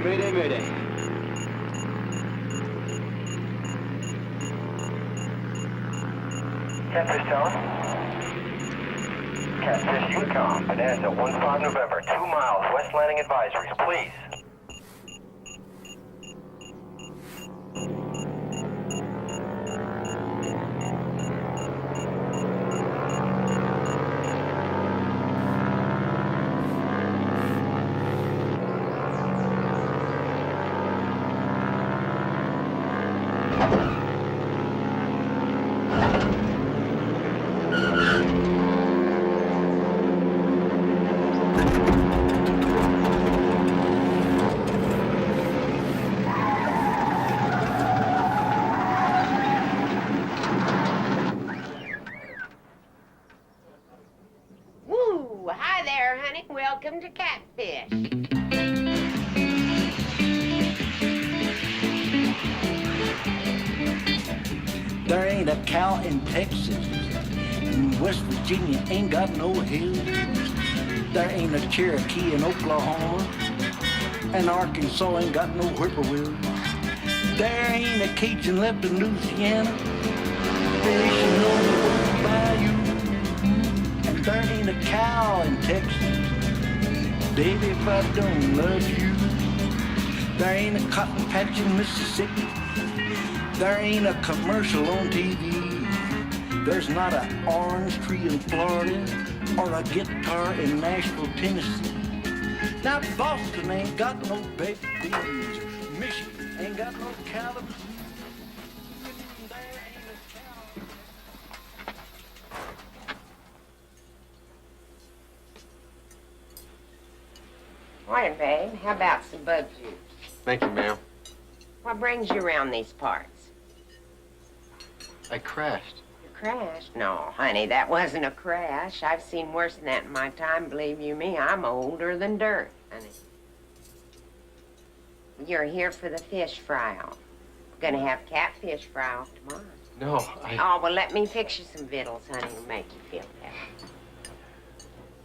Mayday, mayday. Catfish Town. Catfish Yukon, Bonanza, 15 November, 2 miles, west landing advisories, please. Hi there, honey. Welcome to Catfish. There ain't a cow in Texas, and West Virginia ain't got no hills. There ain't a Cherokee in Oklahoma, and Arkansas ain't got no whippoorwill. There ain't a Cajun left in Louisiana, fishing on the bayou. And there ain't a cow in Texas, baby, if I don't love you. There ain't a cotton patch in Mississippi. There ain't a commercial on TV. There's not an orange tree in Florida or a guitar in Nashville, Tennessee. Now Boston ain't got no baked beans. Michigan ain't got no Kalamazoo. There ain't a cow. Morning, babe. How about some bug juice? Thank you, ma'am. What brings you around these parts? I crashed. You crashed? No, honey, that wasn't a crash. I've seen worse than that in my time. Believe you me, I'm older than dirt, honey. You're here for the fish fry-off. Gonna have catfish fry-off tomorrow. No, Oh, well, let me fix you some victuals, honey, to make you feel better.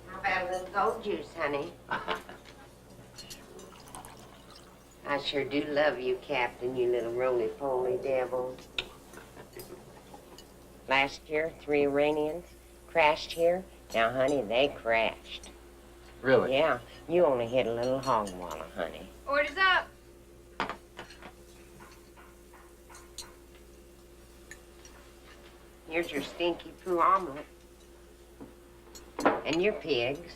How about a little gold juice, honey? I sure do love you, Captain, you little roly-poly devil. Last year, 3 Iranians crashed here. Now, honey, they crashed. Really? Yeah, you only hit a little hog wallow, honey. Orders up. Here's your stinky poo omelet. And your pigs.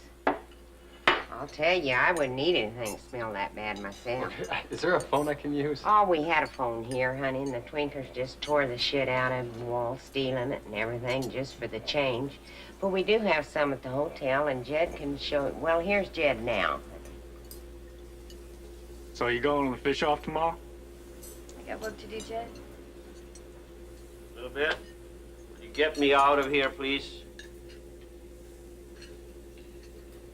I'll tell you, I wouldn't eat anything that smelled that bad myself. Is there a phone I can use? Oh, we had a phone here, honey, and the Twinkers just tore the shit out of the wall, stealing it and everything just for the change. But we do have some at the hotel, and Jed can show it. Well, here's Jed now. So you going on the fish off tomorrow? I got work to do, Jed. A little bit. Will you get me out of here, please?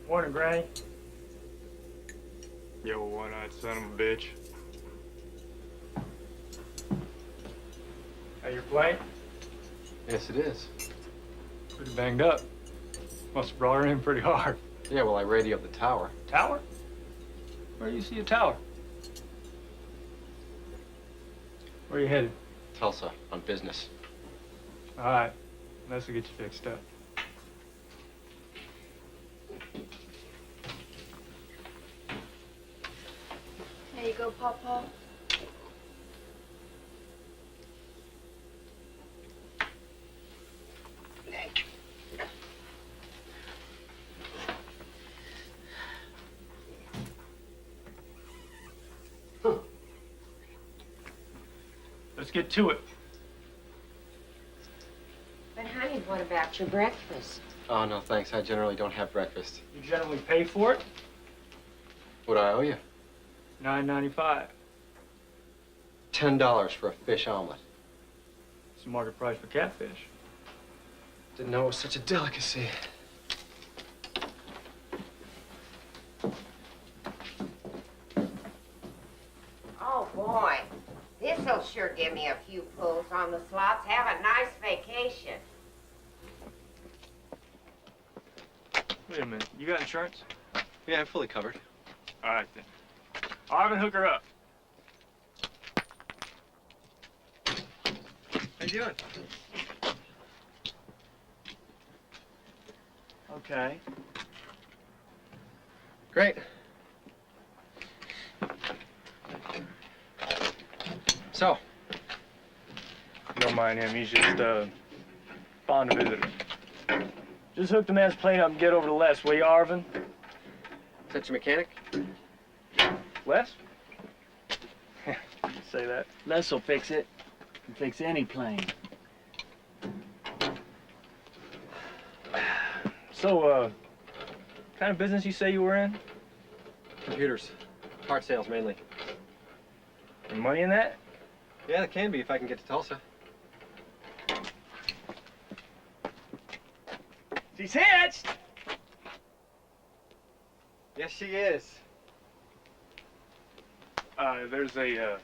Morning, Granny. Yo, one-eyed son of a bitch. Hey, your plane? Yes, it is. Pretty banged up. Must have brought her in pretty hard. Yeah, well, I radioed the tower. Tower? Where do you see a tower? Where are you headed? Tulsa, on business. All right. Let's get you fixed up. There you go, Pawpaw. Let's get to it. But, honey, what about your breakfast? Oh, no, thanks. I generally don't have breakfast. You generally pay for it? What do I owe you? $9.95. $10 for a fish omelet. It's the market price for catfish. Didn't know it was such a delicacy. Oh, boy. This'll sure give me a few pulls on the slots. Have a nice vacation. Wait a minute. You got insurance? Yeah, I'm fully covered. All right, then. Arvin, hook her up. How you doing? Okay. Great. So, Don't mind him. He's just fond of visitors. Just hook the man's plane up and get over to Les, will you, Arvin? is that your mechanic? Les? Say that. Les will fix it. Can fix any plane. So, kind of business you say you were in? Computers. Part sales mainly. Any money in that? Yeah, it can be if I can get to Tulsa. She's hitched! Yes, she is. There's a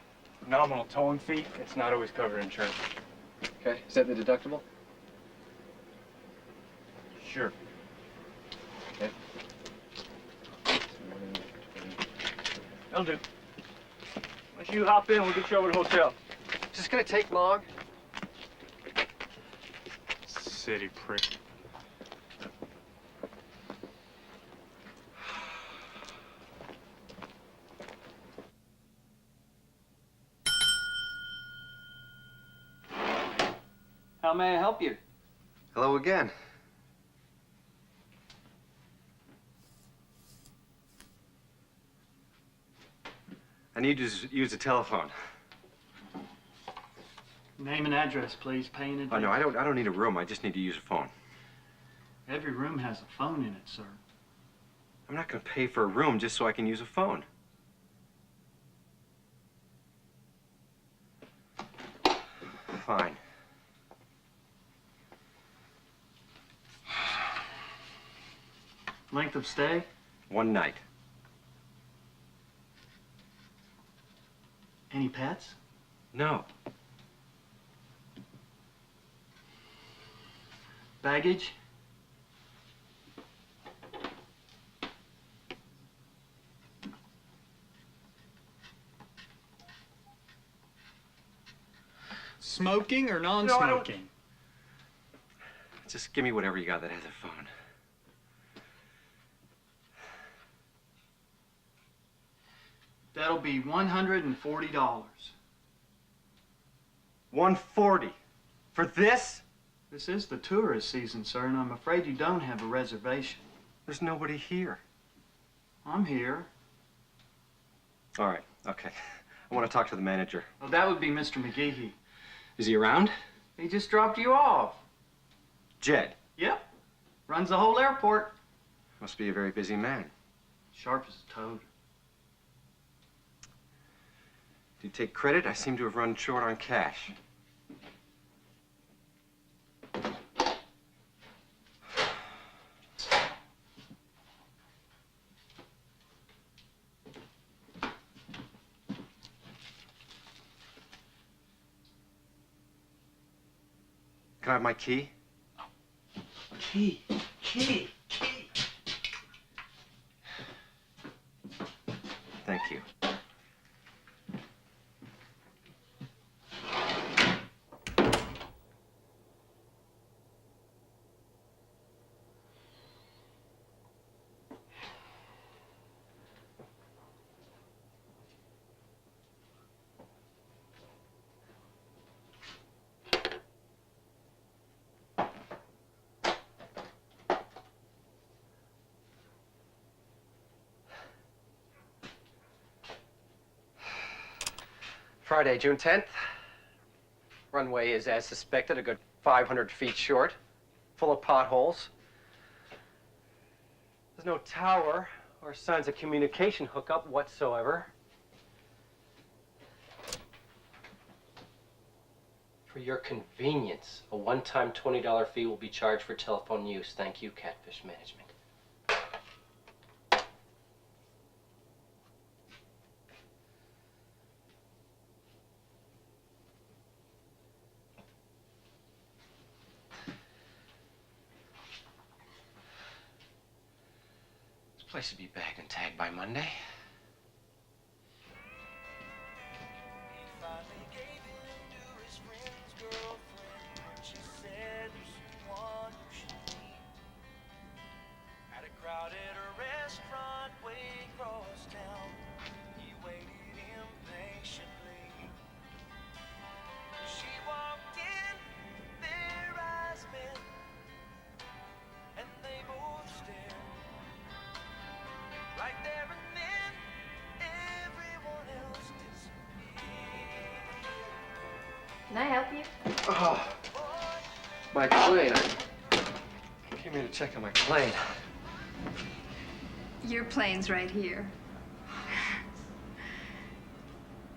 nominal towing fee. It's not always covered in insurance. Okay, is that the deductible? Sure. Okay. That'll do. Once you hop in, we'll get you over to the hotel. Is this gonna take long? City prick. How may I help you? Hello again. I need to use the telephone. Name and address, please. Pay in Oh, advance. no, I don't need a room. I just need to use a phone. Every room has a phone in it, sir. I'm not gonna pay for a room just so I can use a phone. Fine. Length of stay? One night. Any pets? No. Baggage? Smoking or I don't- non-smoking? Just give me whatever you got that has a phone. That'll be $140. 140 for this? This is the tourist season, sir, and I'm afraid you don't have a reservation. There's nobody here. I'm here. All right, okay. I want to talk to the manager. Well, that would be Mr. McGeehee. Is he around? He just dropped you off. Jed. Yep. Runs the whole airport. Must be a very busy man. Sharp as a toad. Do you take credit? I seem to have run short on cash. Can I have my key? Key. Thank you. Friday, June 10th. Runway is as suspected, a good 500 feet short, full of potholes. There's no tower or signs of communication hookup whatsoever. For your convenience, a one-time $20 fee will be charged for telephone use. Thank you, Catfish Management. This place should be bagged and tagged by Monday. crowded restaurant way across town. He waited impatiently. She walked in, their eyes met, and they both stared. Right there and then, everyone else disappeared. Can I help you? Oh, my plane. I came here to check on my plane. Your plane's right here.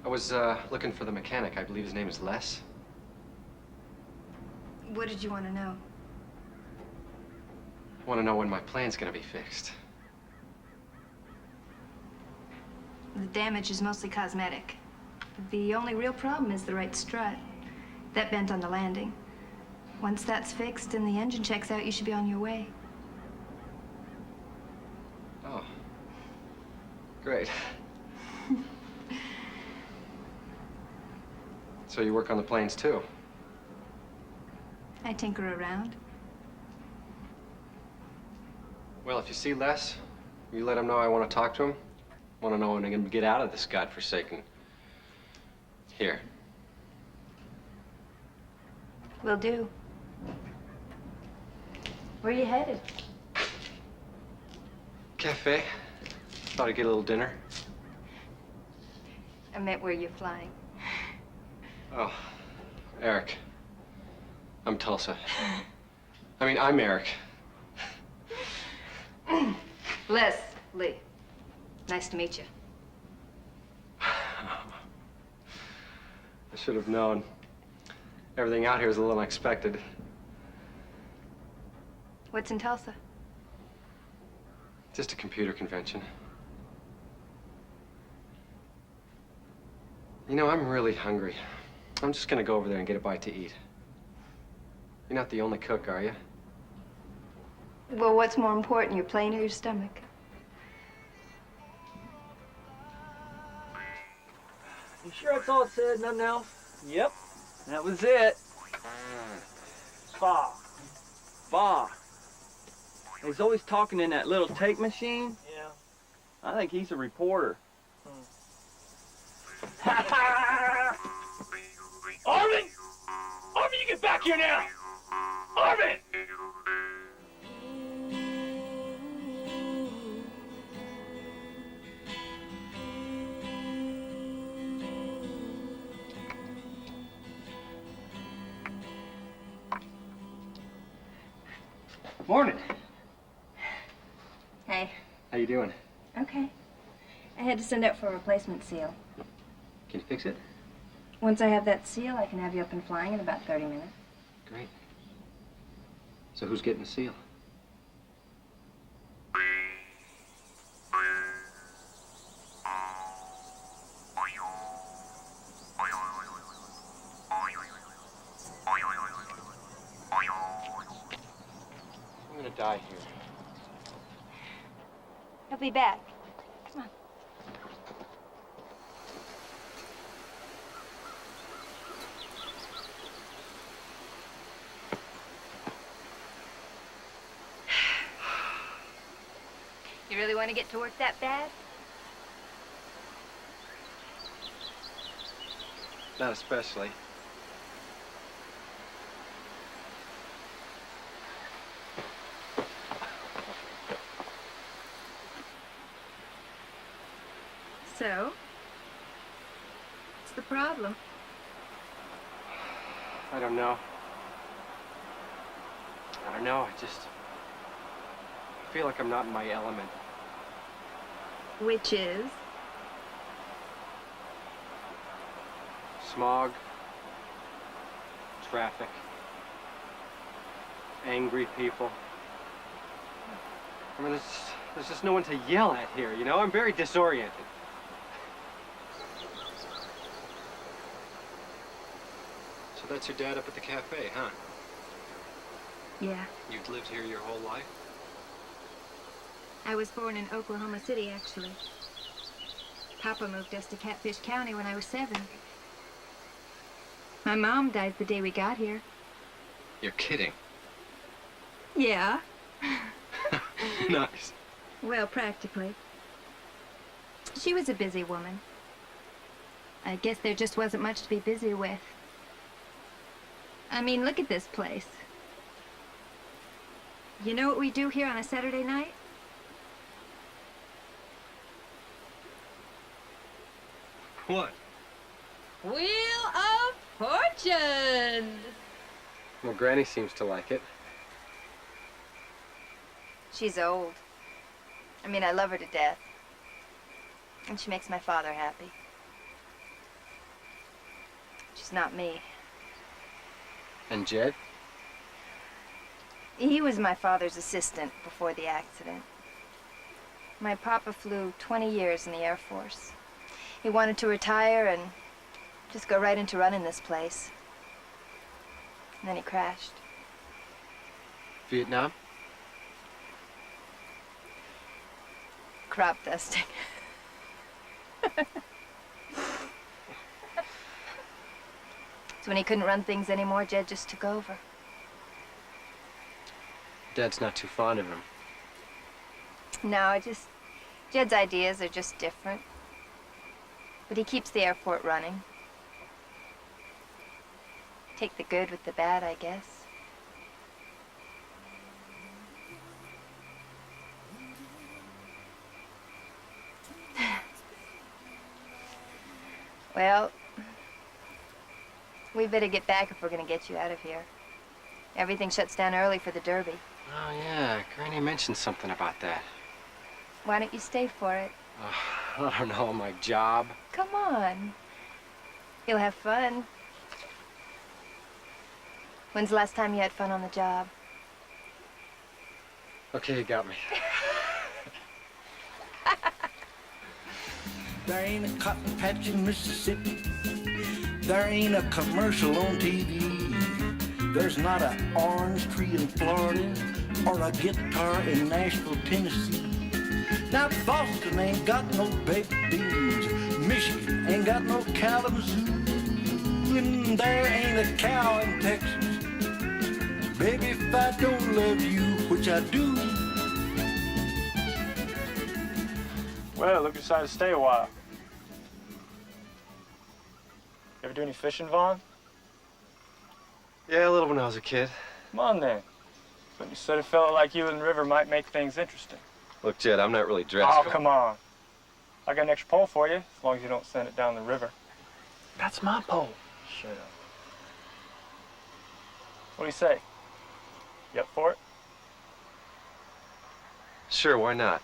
I was looking for the mechanic. I believe his name is Les. What did you want to know? I want to know when my plane's gonna be fixed. The damage is mostly cosmetic. The only real problem is the right strut. That bent on the landing. Once that's fixed and the engine checks out, you should be on your way. Oh. Great. So you work on the planes too? I tinker around. Well, if you see Les, you let him know I want to talk to him. Want to know when I'm going to get out of this godforsaken... Here. Will do. Where are you headed? Cafe. Thought I'd get a little dinner. I meant where you're flying. Oh, Eric. I'm Tulsa. I'm Eric. Leslie. Nice to meet you. I should have known. Everything out here is a little unexpected. What's in Tulsa? Just a computer convention. You know, I'm really hungry. I'm just gonna go over there and get a bite to eat. You're not the only cook, are you? Well, what's more important, your plane or your stomach? You sure it's all said, nothing else? Yep, that was it. Bah. Bah. He's always talking in that little tape machine. Yeah. I think he's a reporter. Arvin! Arvin, you get back here now! Arvin! Morning. Hey. How you doing? Okay. I had to send out for a replacement seal. Can you fix it? Once I have that seal, I can have you up and flying in about 30 minutes. Great. So who's getting the seal? I'm gonna die here. He'll be back. Come on. You really want to get to work that bad? Not especially. So? What's the problem? I don't know. I just feel like I'm not in my element. Which is? Smog, traffic, angry people. There's just no one to yell at here, you know? I'm very disoriented. So that's your dad up at the cafe, huh? Yeah. You've lived here your whole life? I was born in Oklahoma City, actually. Papa moved us to Catfish County when I was 7. My mom died the day we got here. You're kidding. Yeah. Nice. Well, practically. She was a busy woman. I guess there just wasn't much to be busy with. I mean, look at this place. You know what we do here on a Saturday night? What? Wheel of Fortune! Well, Granny seems to like it. She's old. I mean, I love her to death. And she makes my father happy. She's not me. And Jed? He was my father's assistant before the accident. My papa flew 20 years in the Air Force. He wanted to retire and just go right into running this place. And then he crashed. Vietnam? Crop dusting. So when he couldn't run things anymore, Jed just took over. Dad's not too fond of him. No, Jed's ideas are just different. But he keeps the airport running. Take the good with the bad, I guess. Well, we better get back if we're gonna get you out of here. Everything shuts down early for the Derby. Oh, yeah. Granny mentioned something about that. Why don't you stay for it? I don't know, my job. Come on. You'll have fun. When's the last time you had fun on the job? Okay, you got me. There ain't a cotton patch in Mississippi. There ain't a commercial on TV. There's not an orange tree in Florida or a guitar in Nashville, Tennessee. Now Boston ain't got no baked beans. Michigan ain't got no Kalamazoo. And there ain't a cow in Texas. Baby, if I don't love you, which I do. Well, look, you decided to stay a while. You ever do any fishing, Vaughn? Yeah, a little when I was a kid. Come on, then. But you said a fellow like you in the river might make things interesting. Look, Jed, I'm not really dressed. Oh, come on. I got an extra pole for you, as long as you don't send it down the river. That's my pole. Shut up. What do you say? You up for it? Sure, why not?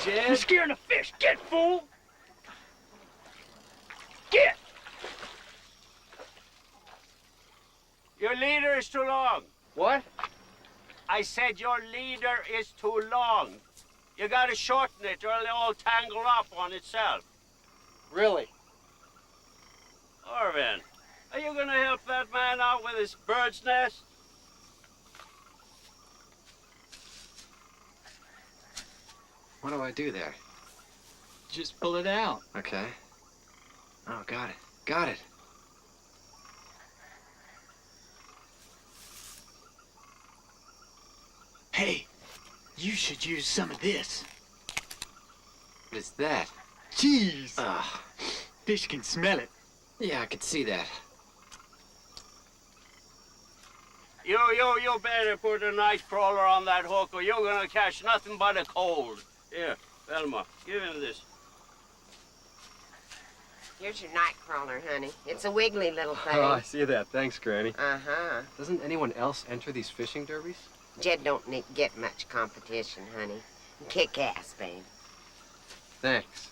You're scaring the fish. Get, fool! Get! Your leader is too long. What? I said your leader is too long. You gotta shorten it or it'll all tangle up on itself. Really? Orvin, are you gonna help that man out with his bird's nest? What do I do there? Just pull it out. Okay. Oh, got it. Got it. Hey, you should use some of this. What is that? Cheese. Ah, Fish can smell it. yeah, I could see that. You better put a night crawler on that hook or you're gonna catch nothing but a cold. Here, Velma, give him this. Here's your night crawler, honey. It's a wiggly little thing. Oh, I see that. Thanks, Granny. Uh-huh. Doesn't anyone else enter these fishing derbies? Jed don't get much competition, honey. Kick ass, babe. Thanks.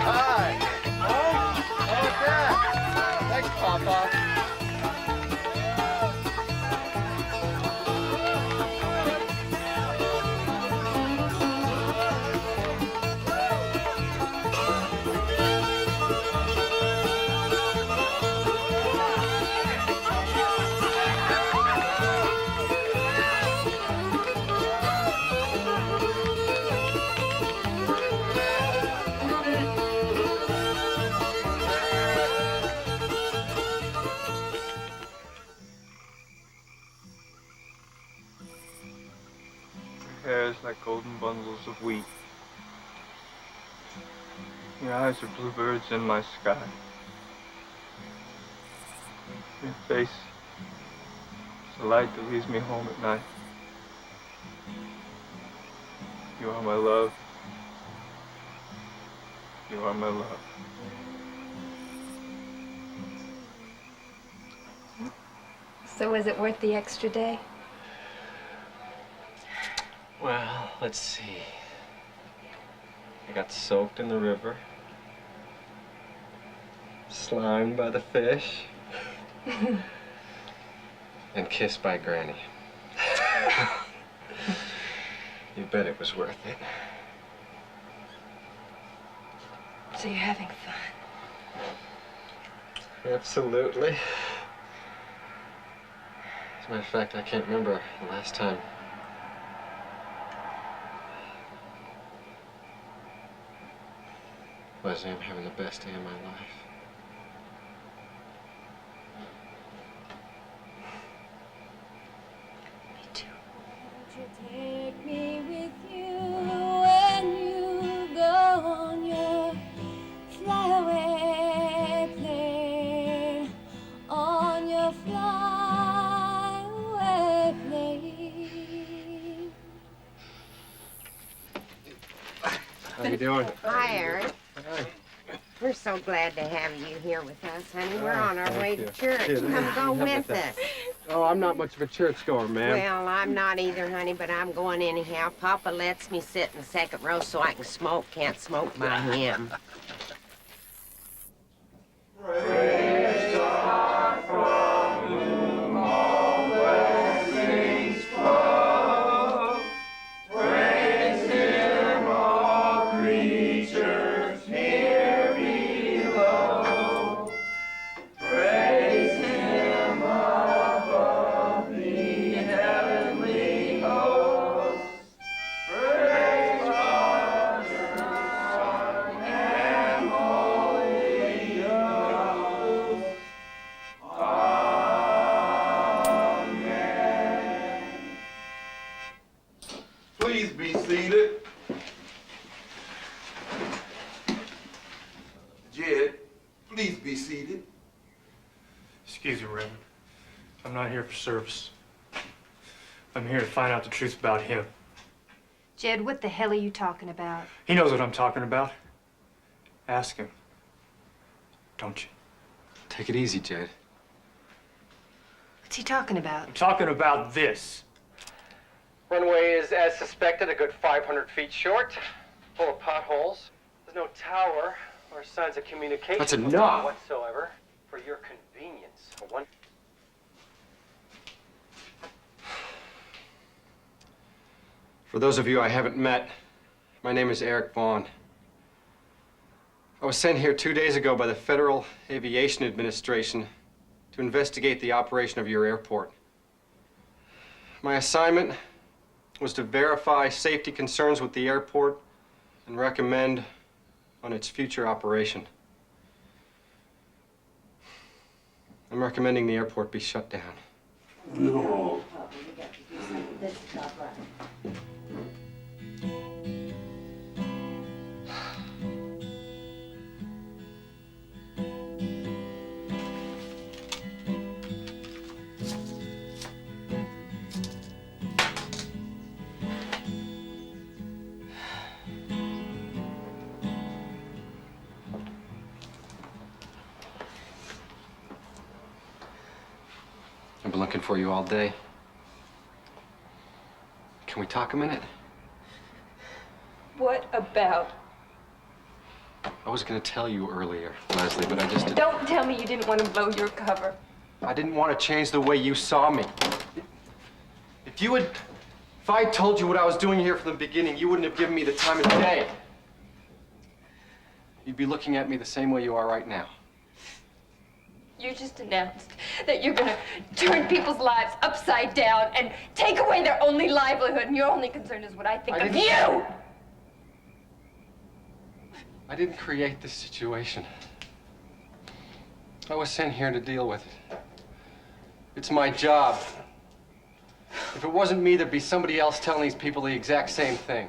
Hi. Oh, what's that? fields of wheat. Your eyes are bluebirds in my sky. Your face is the light that leads me home at night. You are my love. You are my love. So was it worth the extra day? Well, let's see. I got soaked in the river, slimed by the fish, and kissed by Granny. You bet it was worth it. So you're having fun. Absolutely. As a matter of fact, I can't remember the last time. Leslie, I'm having the best day of my life. Me too. Won't you take me with you when you go on your flyaway plane? On your flyaway plane. How you doing? Hi, Eric. Hi. We're so glad to have you here with us, honey. We're on our way to you. church. Here, Come let me go help with with us. that. Oh, I'm not much of a churchgoer, ma'am. Well, I'm not either, honey, but I'm going anyhow. Papa lets me sit in the second row so I can smoke. Can't smoke by him. Please be seated. Jed, please be seated. Excuse me, Reverend. I'm not here for service. I'm here to find out the truth about him. Jed, what the hell are you talking about? He knows what I'm talking about. Ask him. Don't you? Take it easy, Jed. What's he talking about? I'm talking about this. Runway is, as suspected, a good 500 feet short, full of potholes. There's no tower or signs of communication That's enough. whatsoever. For your convenience. For those of you I haven't met, my name is Eric Vaughn. I was sent here 2 days ago by the Federal Aviation Administration to investigate the operation of your airport. My assignment was to verify safety concerns with the airport and recommend on its future operation. I'm recommending the airport be shut down. No. I've been looking for you all day. Can we talk a minute? What about? I was gonna tell you earlier, Leslie, but I just didn't. Don't tell me you didn't want to blow your cover. I didn't want to change the way you saw me. If I had told you what I was doing here from the beginning, you wouldn't have given me the time of day. You'd be looking at me the same way you are right now. You just announced that you're gonna turn people's lives upside down and take away their only livelihood, and your only concern is what I think of you! I didn't create this situation. I was sent here to deal with it. It's my job. If it wasn't me, there'd be somebody else telling these people the exact same thing.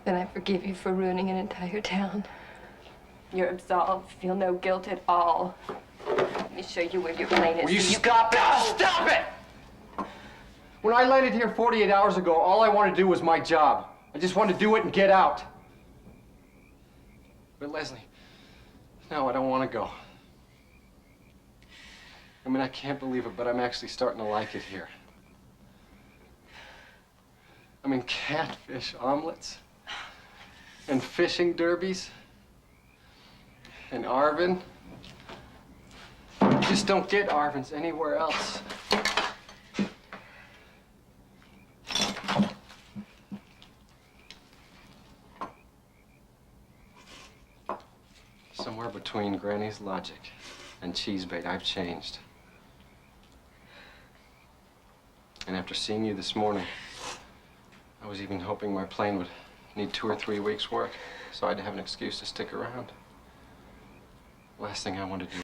Then I forgive you for ruining an entire town. You're absolved. Feel no guilt at all. Let me show you where your plane is. Will you stop that? Stop it! When I landed here 48 hours ago, all I wanted to do was my job. I just wanted to do it and get out. But Leslie, no, I don't want to go. I mean, I can't believe it, but I'm actually starting to like it here. I mean, catfish omelets and fishing derbies and Arvin. You just don't get Arvins anywhere else. Somewhere between Granny's logic and cheese bait, I've changed. And after seeing you this morning, I was even hoping my plane would need 2 or 3 weeks' work, so I'd have an excuse to stick around. Last thing I want to do